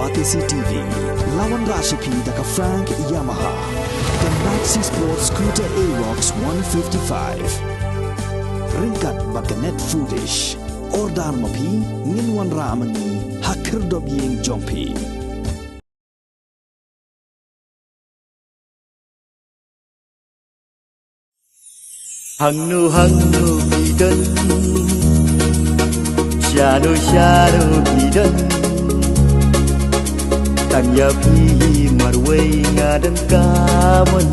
Batisi TV, lawan Rashipi daka Frank Yamaha, dan Maxi Sports Scooter Aerox 155. Ringkat baka net foodish, ordar mapi, nginwan ramani, hakir dobyeng jompi. Hangno bidan, shadow bidan. Tanya pi marway ngadan kaman.